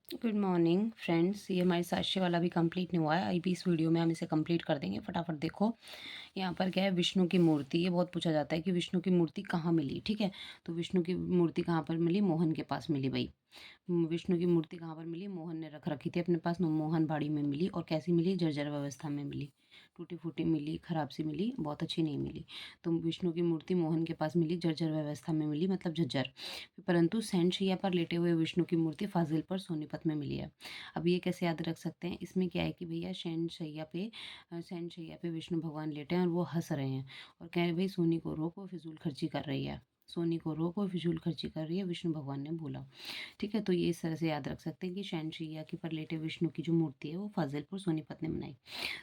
Good morning friends. ये हमारे साक्ष्य वाला भी कंप्लीट नहीं हुआ है। अभी इस वीडियो में हम इसे कंप्लीट कर देंगे। फटाफट देखो, यहाँ पर क्या है, विष्णु की मूर्ति। ये बहुत पूछा जाता है कि विष्णु की मूर्ति कहाँ मिली। ठीक है, तो विष्णु की मूर्ति कहाँ पर मिली? मोहन के पास मिली भाई। विष्णु की मूर्ति कहाँ पर मिली? मोहन ने रख रखी थी अपने पास, मोहन बाड़ी में मिली। और कैसी मिली? जर्जर अवस्था में मिली, टूटी फूटी मिली, खराब सी मिली, बहुत अच्छी नहीं मिली। तो विष्णु की मूर्ति मोहन के पास मिली, जर्जर व्यवस्था में मिली, मतलब झज्जर। परंतु सैंडशैया पर लेटे हुए विष्णु की मूर्ति फाजिल पर सोनीपत में मिली है। अब ये कैसे याद रख सकते हैं? इसमें क्या है कि भैया सैंडशैया पे विष्णु भगवान लेटे हैं और वो हंस रहे हैं और कह रहे भाई सोनी को रोक, वो फिजूल खर्ची कर रही है। सोनी को रोक, वो फिजूल खर्ची कर रही है, विष्णु भगवान ने बोला। ठीक है, तो ये इस तरह से याद रख सकते हैं कि शहनशैया के पर लेटे विष्णु की जो मूर्ति है वो फाजिलपुर सोनीपत ने बनाई,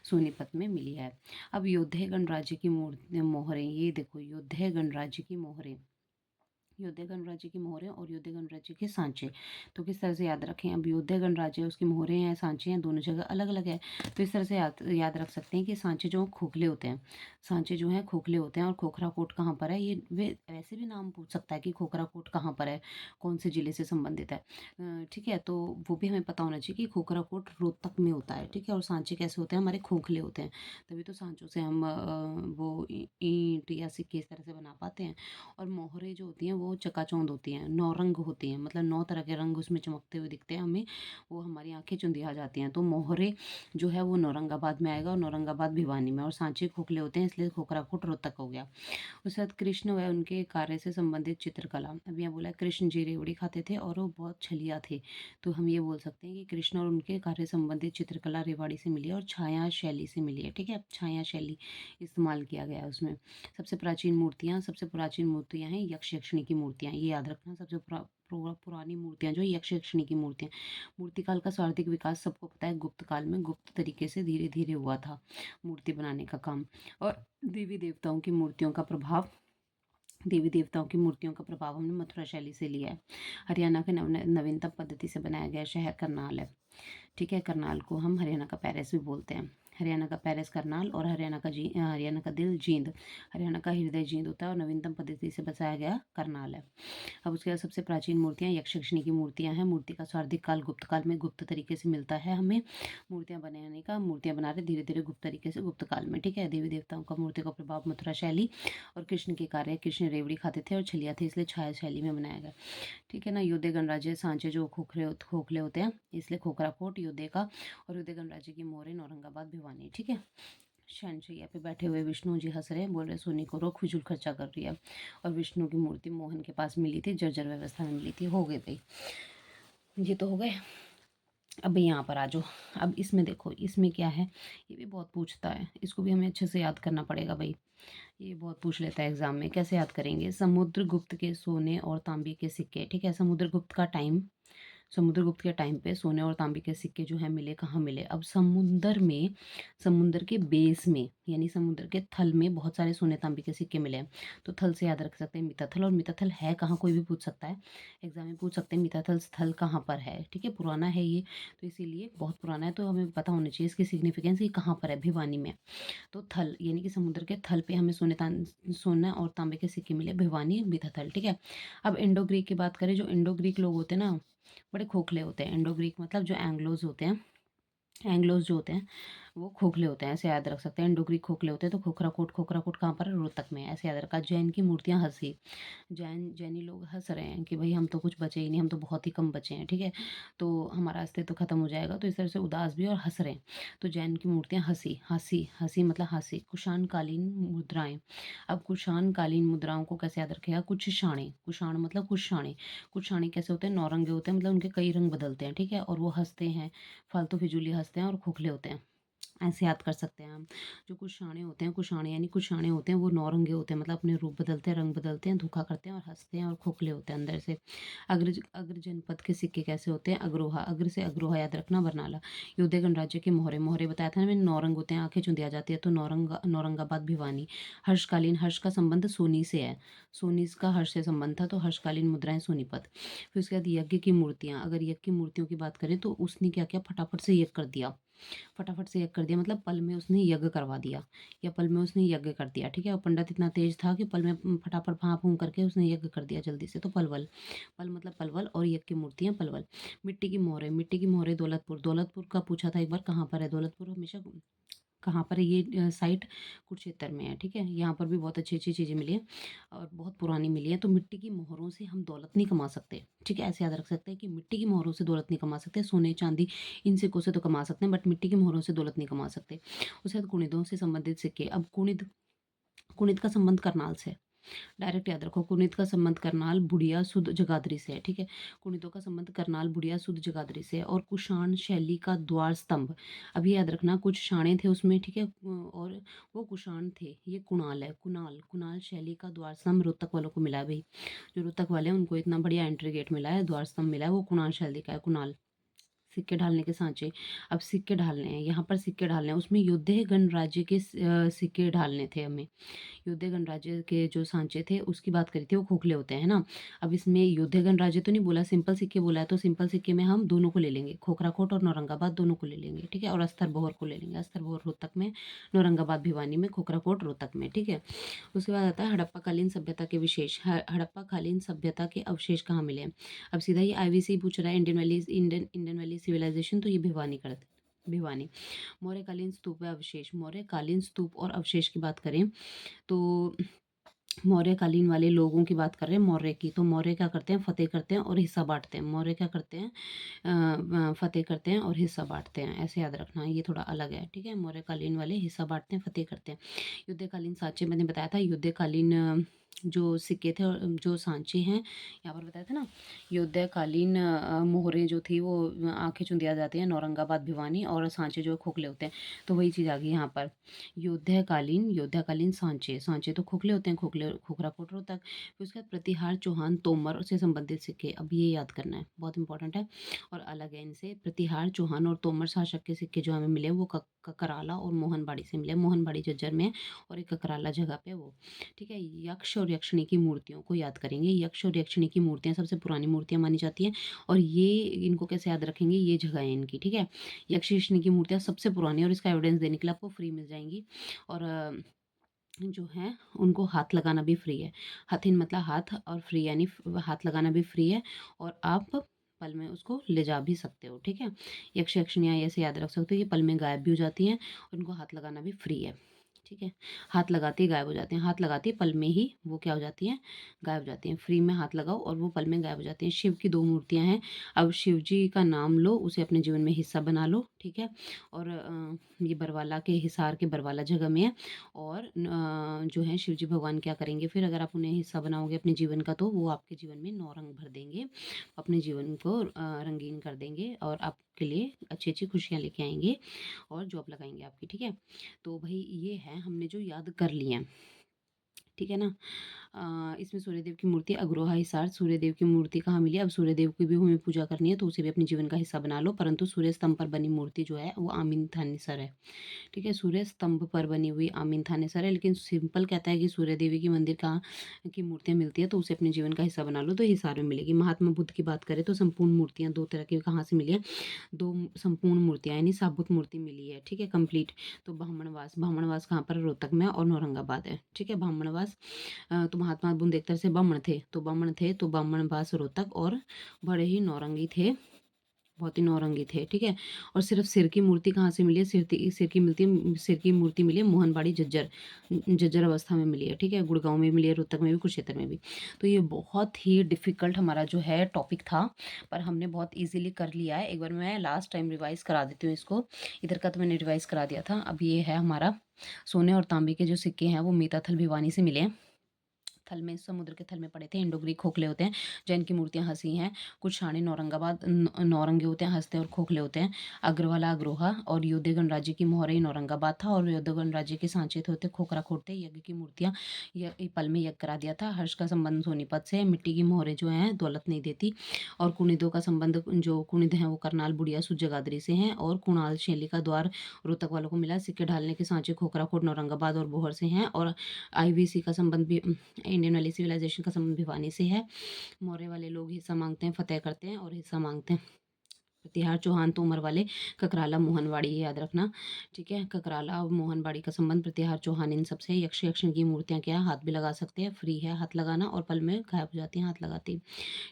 सोनीपत में मिली है। अब योद्धे गणराज्य की मूर्ति मोहरें, ये देखो योद्धे गणराज्य की मोहरें, योद्धे गणराज्य की मोहरें और योद्धे गणराज्य के सांचे। तो किस तरह से याद रखें? अब योद्धे गणराज्य, उसकी मोहरें हैं, सांचे हैं, दोनों जगह अलग अलग है। तो इस तरह से याद रख सकते हैं कि सांचे जो खोखले होते हैं, सांचे जो हैं खोखले होते हैं। और खोखरा कोट कहाँ पर है? ये वे वैसे भी नाम पूछ सकता है कि खोखरा कोट कहाँ पर है, कौन से जिले से संबंधित है। ठीक है, तो वो भी हमें पता होना चाहिए कि खोखरा कोट रोहतक में होता है। ठीक है, और सांचे कैसे होते हैं? हमारे खोखले होते हैं, तभी तो सांचों से हम वो ईंट या सिक्के इस तरह से बना पाते हैं। और मोहरे जो होती हैं वो चकाचौंध होती हैं, 9 रंग होती हैं, मतलब 9 तरह के रंग उसमें चमकते हुए दिखते हैं हमें। वो हमारी आंखें चुंधिया जाती हैं। तो मोहरे जो है वो औरंगाबाद में आएगा, और औरंगाबाद भिवानी में। और सांचे खोखले होते हैं, इसलिए खोखराकोट रोहतक हो गया। उसके बाद कृष्ण व उनके कार्य से संबंधित चित्रकला। अब यहाँ बोला कृष्ण जी रेवड़ी खाते थे और वो बहुत छलिया थे। तो हम ये बोल सकते हैं कि कृष्ण और उनके कार्य संबंधित चित्रकला रेवाड़ी से मिली है और छाया शैली से मिली है। ठीक है, छाया शैली इस्तेमाल किया गया है उसमें। सबसे प्राचीन मूर्तियाँ हैं यक्ष यक्षिणी की मूर्तियाँ। ये याद रखना, सबसे पुरानी मूर्तियाँ जो यक्ष यक्षिणी की मूर्तियाँ। मूर्तिकाल का सर्वाधिक विकास सबको पता है गुप्त काल में, गुप्त तरीके से धीरे धीरे हुआ था मूर्ति बनाने का काम। और देवी देवताओं की मूर्तियों का प्रभाव हमने मथुरा शैली से लिया है। हरियाणा के नवीनतम पद्धति से बनाया गया शहर करनाल है। ठीक है, करनाल को हम हरियाणा का पेरिस भी बोलते हैं। हरियाणा का पेरिस करनाल, और हरियाणा का दिल जींद, हरियाणा का हृदय जींद होता है, और नवीनतम पद्धति से बसाया गया करनाल है। अब उसके बाद सबसे प्राचीन मूर्तियाँ यक्ष यक्षिणी की मूर्तियाँ हैं। मूर्ति का सर्वाधिक काल गुप्त काल में, गुप्त तरीके से मिलता है हमें। मूर्तियाँ बना रहे धीरे धीरे गुप्त तरीके से, गुप्त काल में। ठीक है, देवी देवताओं का मूर्ति का प्रभाव मथुरा शैली। और कृष्ण के कार्य, कृष्ण रेवड़ी खाते थे और छलिया थे, इसलिए छाया शैली में बनाया गया। ठीक है ना। योद्धे गणराज्य सांचे जो खोखले होते हैं, इसलिए खोखरा कोट योद्धे का। और योद्धे गणराज्य की मोहरें औरंगाबाद भिवानी। ठीक है, शहनशैया पे बैठे हुए विष्णु जी हंस रहे हैं, बोल रहे सोनी को रोक, फिजूल खर्चा कर रही है। और विष्णु की मूर्ति मोहन के पास मिली थी, जर्जर व्यवस्था में मिली थी। हो गए भाई, ये तो हो गए। अब यहाँ पर आ जाओ। अब इसमें देखो, इसमें क्या है, ये भी बहुत पूछता है, इसको भी हमें अच्छे से याद करना पड़ेगा भाई। ये बहुत पूछ लेता है एग्जाम में। कैसे याद करेंगे? समुद्रगुप्त के सोने और तांबे के सिक्के। ठीक है, समुद्रगुप्त के टाइम पे सोने और तांबे के सिक्के जो है मिले, कहाँ मिले? अब समुद्र के बेस में, यानी समुद्र के थल में बहुत सारे सोने तांबे के सिक्के मिले हैं। तो थल से याद रख सकते हैं मिताथल। और मिताथल है कहाँ, कोई भी पूछ सकता है एग्जाम में, पूछ सकते हैं मिताथल स्थल कहाँ पर है। ठीक है, पुराना है ये, तो इसीलिए बहुत पुराना है, तो हमें पता होना चाहिए इसकी सिग्निफिकेंस, ये कहाँ पर है, भिवानी में। तो थल यानी कि समुद्र के थल पे हमें सोना और तांबे के सिक्के मिले, भिवानी मिताथल। ठीक है, अब इंडो ग्रीक की बात करें, जो इंडो ग्रीक लोग होते हैं ना, बड़े खोखले होते हैं। इंडो ग्रीक मतलब जो एंग्लोज जो होते हैं वो खोखले होते हैं, ऐसे याद रख सकते हैं। इंडो ग्रीक खोखले होते हैं। तो खोखरा कोट कहाँ पर है? रोहतक में है, ऐसे याद रखा। जैन की मूर्तियाँ हंसी, जैनी लोग हंस रहे हैं कि भाई हम तो कुछ बचे ही नहीं, हम तो बहुत ही कम बचे हैं। ठीक है, तो हमारा अस्तित्व खत्म हो जाएगा, तो इस तरह से उदास भी और हंस रहे हैं। तो जैन की मूर्तियाँ हंसी, हंसी हंसी मतलब हंसी। कुषाण कालीन मुद्राएं। अब कुषाण कालीन मुद्राओं को कैसे याद रखेगा? कुषाण मतलब कुछ शाणे कैसे होते हैं? नौरंगे होते हैं, मतलब उनके कई रंग बदलते हैं। ठीक है, और वो हंसते हैं, फालतू फिजूली हंसते हैं और खोखले होते हैं, ऐसे याद कर सकते हैं हम। जो कुछ शाणे होते हैं वो नौरंगे होते हैं, मतलब अपने रूप बदलते हैं, रंग बदलते हैं, धोखा करते हैं और हंसते हैं और खोखले होते हैं अंदर से। अग्र जनपद के सिक्के कैसे होते हैं? अग्रोहा, अग्र से अग्रोहा याद रखना, बरनाला। योद्धे गणराज्य के मोहरे, मोहरे बताया था ना मैंने, नौरंग होते हैं, आंखें चुंधिया जाती है, तो नौरंगाबाद भिवानी। हर्षकालीन, हर्ष का संबंध सोनी से है, सोनी का हर्ष से संबंध था, तो हर्षकालीन मुद्राएं सोनीपत। फिर उसके बाद यज्ञ की मूर्तियां, अगर यज्ञ की मूर्तियों की बात करें तो उसने क्या किया, फटाफट से यज्ञ कर दिया। फटाफट से यज्ञ कर दिया, मतलब पल में उसने यज्ञ करवा दिया या पल में उसने यज्ञ कर दिया, ठीक है। और पंडित इतना तेज था कि पल में फटाफट भाप फूंक करके उसने यज्ञ कर दिया जल्दी से। तो पलवल, पल मतलब पलवल और यज्ञ की मूर्तियां पलवल। मिट्टी की मोहरें, मिट्टी की मोहरें दौलतपुर, दौलतपुर का पूछा था एक बार कहाँ पर है दौलतपुर, हमेशा कहाँ पर है ये साइट, कुरुक्षेत्र में है, ठीक है। यहाँ पर भी बहुत अच्छी अच्छी चीज़ें मिली हैं और बहुत पुरानी मिली हैं। तो मिट्टी की मोहरों से हम दौलत नहीं कमा सकते, ठीक है। ऐसे याद रख सकते हैं कि मिट्टी की मोहरों से दौलत नहीं कमा सकते, सोने चांदी इन सिक्कों से तो कमा सकते हैं, बट मिट्टी की मोहरों से दौलत नहीं कमा सकते। उसके बाद कुणिदों से संबंधित सिक्के। अब कुणिद, कुणिद का संबंध करनाल से है। डायरेक्ट याद रखो, कुणित का संबंध करनाल बुढ़िया सुध जगाधरी से है, ठीक है। कुणितों का संबंध करनाल बुढ़िया सुध जगाधरी से है। और कुषाण शैली का द्वार स्तंभ, अभी याद रखना कुछ शाणे थे उसमें, ठीक है। और वो कुषाण थे, ये कुणाल है, कुणाल, कुणाल शैली का द्वार स्तंभ रोहतक वालों को मिला है भाई। जो रोहतक वाले हैं उनको इतना बढ़िया एंट्री गेट मिला है, द्वार स्तंभ मिला है, वो कुणाल शैली का है, कुणाल। सिक्के ढालने के सांचे। अब सिक्के ढालने हैं, यहाँ पर सिक्के ढालने हैं, उसमें योद्धे गणराज्य के सिक्के ढालने थे हमें। योद्धे गणराज्य के जो सांचे थे उसकी बात करी थी, वो खोखले होते हैं ना। अब इसमें योद्धे गणराज्य तो नहीं बोला, सिंपल सिक्के बोला है, तो सिंपल सिक्के में हम दोनों को ले लेंगे, खोखराकोट और नौरंगाबाद दोनों को ले लेंगे, ठीक है। और अस्तर बोहर को ले लेंगे, अस्तर बोहर रोहतक में, नौरंगाबाद भिवानी में, खोखराकोट रोहतक में, ठीक है। उसके बाद आता है हड़प्पा कालीन सभ्यता के विशेष। हड़प्पा कालीन सभ्यता के अवशेष कहाँ मिले हैं? अब सीधा ही आईवीसी पूछ रहा है, Indian valley, Indian valley civilization, तो ये भिवानी करते, भिवानी। मौर्यकालीन स्तूप व अवशेष, मौर्यकालीन स्तूप और अवशेष की बात करें तो मौर्यकालीन वाले लोगों की बात कर रहे हैं, मौर्य की। तो मौर्य क्या करते हैं, फतेह करते हैं और हिस्सा बांटते हैं। मौर्य क्या करते हैं, फतेह करते हैं और हिस्सा बांटते हैं, ऐसे याद रखना, ये थोड़ा अलग है, ठीक है। मौर्यकालीन वाले हिस्सा बांटते हैं, फतेह करते हैं। युद्धकालीन सांचे मैंने बताया था, युद्धकालीन जो सिक्के थे और जो सांचे हैं यहाँ पर बताया था ना, युद्धकालीन मोहरें जो थी वो आंखें चुंदिया जाती हैं, नौरंगाबाद भिवानी, और सांचे जो खोखले होते हैं। तो वही चीज़ आ गई यहाँ पर, योद्धाकालीन, योद्धाकालीन सांचे, सांचे तो खोखले होते हैं, खोखले खोखरा कोट रोहतक। फिर उसके बाद प्रतिहार चौहान तोमर से संबंधित सिक्के, अब ये याद करना है, बहुत इंपॉर्टेंट है और अलग है इनसे। प्रतिहार चौहान और तोमर शासक के सिक्के जो हमें मिले वो ककराला और मोहनबाड़ी से मिले, मोहनबाड़ी झज्जर में और एक ककराला जगह पे वो, ठीक है। यक्ष और यक्षिणी की मूर्तियों को याद करेंगे, यक्ष और यक्षिणी की मूर्तियाँ सबसे पुरानी मूर्तियाँ मानी जाती हैं। और ये इनको कैसे याद रखेंगे, ये जगह है इनकी, ठीक है। यक्ष यक्षिणी की मूर्तियाँ सबसे पुरानी, और इसका एविडेंस देने के लिए आपको फ्री मिल जाएंगी। और जो है उनको हाथ लगाना भी फ्री है, हथिन मतलब हाथ, और फ्री यानी हाथ लगाना भी फ्री है, और आप पल में उसको ले जा भी सकते हो, ठीक है। यक्ष यक्षिणियाँ ऐसे याद रख सकते हो, ये पल में गायब भी हो जाती हैं, उनको हाथ लगाना भी फ्री है, ठीक है। हाथ लगाते ही गायब हो जाती हैं, हाथ लगाते ही पल में ही वो क्या हो जाती हैं, गायब हो जाती हैं। फ्री में हाथ लगाओ और वो पल में गायब हो जाती हैं। शिव की दो मूर्तियां हैं, अब शिव जी का नाम लो, उसे अपने जीवन में हिस्सा बना लो, ठीक है। और ये बरवाला के हिसार के बरवाला जगह में है। और जो है शिव जी भगवान क्या करेंगे फिर, अगर आप उन्हें हिस्सा बनाओगे अपने जीवन का, तो वो आपके जीवन में नौ रंग भर देंगे, अपने जीवन को रंगीन कर देंगे और आपके लिए अच्छी अच्छी खुशियाँ लेके आएंगे और जॉब लगाएंगे आपकी, ठीक है। तो भाई ये है हमने जो याद कर लिए हैं, ठीक है ना। इसमें सूर्यदेव की मूर्ति अग्रोहा हिसार, सूर्यदेव की मूर्ति कहाँ मिली, अब सूर्यदेव की भी हमें पूजा करनी है तो उसे भी अपने जीवन का हिस्सा बना लो, परंतु सूर्य स्तंभ पर बनी मूर्ति जो है वो आमीन थानेसर है, ठीक है। सूर्य स्तंभ पर बनी हुई आमीन थानेसर है, लेकिन सिंपल कहता है कि सूर्य देवी की मंदिर कहाँ की मूर्तियाँ मिलती है तो उसे अपने जीवन का हिस्सा बना लो, तो हिसार में मिलेगी। महात्मा बुद्ध की बात करें तो संपूर्ण मूर्तियाँ दो तरह की कहाँ से मिली है, दो संपूर्ण मूर्तियाँ यानी साबुत मूर्ति मिली है, ठीक है, कंप्लीट। तो ब्राह्मणवास, ब्राह्मणवास कहाँ पर है, रोहतक में और औरंगाबाद है, ठीक है। ब्राह्मणवास तो महात्मा बुद्ध एक तरह से ब्राह्मण थे, तो ब्राह्मण थे तो ब्राह्मणवास रोहतक, और बड़े ही नौरंगी थे, बहुत ही नौरंगी थे, ठीक है। और सिर्फ सिर की मूर्ति कहाँ से मिली है, सिर की मूर्ति मिली है मोहनबाड़ी झज्जर, झज्जर अवस्था में मिली है, ठीक है। गुड़गांव में मिली है, रोहतक में भी, कुरुक्षेत्र में भी। तो ये बहुत ही डिफिकल्ट हमारा जो है टॉपिक था, पर हमने बहुत ईजिली कर लिया है। एक बार मैं लास्ट टाइम रिवाइज करा देती हूँ इसको, इधर का तो मैंने रिवाइज करा दिया था। अब ये है हमारा सोने और तांबे के जो सिक्के हैं वो मीताथल भिवानी से मिले हैं, थल में, समुद्र के थल में पड़े थे, इंडो ग्रीक खोखले होते हैं, जैन की मूर्तियां हंसी हैं, कुछ शाणे नौरंगाबाद नौरंगे होते हैं, हंसते और खोखले होते हैं। अग्रवाला अग्रोहा और योद्धे गणराज्य की मोहरे नौरंगाबाद था, और योद्धे गणराज्य के सांचे थे होते खोखरा खोट थे। यज्ञ की मूर्तियां पल में यज्ञ करा दिया था। हर्ष का संबंध सोनीपत से है, मिट्टी की मोहरे जो हैं दौलत नहीं देती। और कुणिदों का संबंध, जो कुणिद हैं वो करनाल बुढ़िया सुध जगाधरी से हैं, और कुणाल शैली का द्वार रोहतक वालों को मिला। सिक्के ढालने के सांचे खोखरा खोट नौरंगाबाद और बोहर से हैं। और आईवीसी का संबंध भी, इंडियन वैली सिविलाइजेशन का संबंध भिवानी से है। मौर्य वाले लोग हिस्सा मांगते हैं, फतेह करते हैं और हिस्सा मांगते हैं, प्रतिहार चौहान तोमर वाले, ककराला मोहनवाड़ी, ये याद रखना। ठीक है, ककराला और मोहनबाड़ी का संबंध प्रतिहार चौहान इन सबसे। यक्ष यक्षिणी की मूर्तियाँ क्या है, हाथ भी लगा सकते हैं, फ्री है हाथ लगाना, और पल में गायब हो जाती हैं हाथ लगाते ही।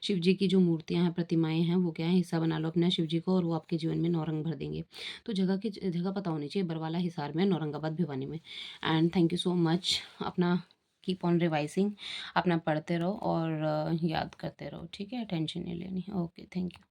शिव जी की जो मूर्तियाँ हैं, प्रतिमाएँ हैं, वो क्या है, हिस्सा बना लो अपना शिव जी को, और वो आपके जीवन में नौरंग भर देंगे। तो जगह पता होनी चाहिए, बरवाला हिसार में, औरंगाबाद भिवानी में। And thank you so much. अपना कीप ऑन रिवाइजिंग, अपना पढ़ते रहो और याद करते रहो, ठीक है? टेंशन नहीं लेनी। Okay, thank you.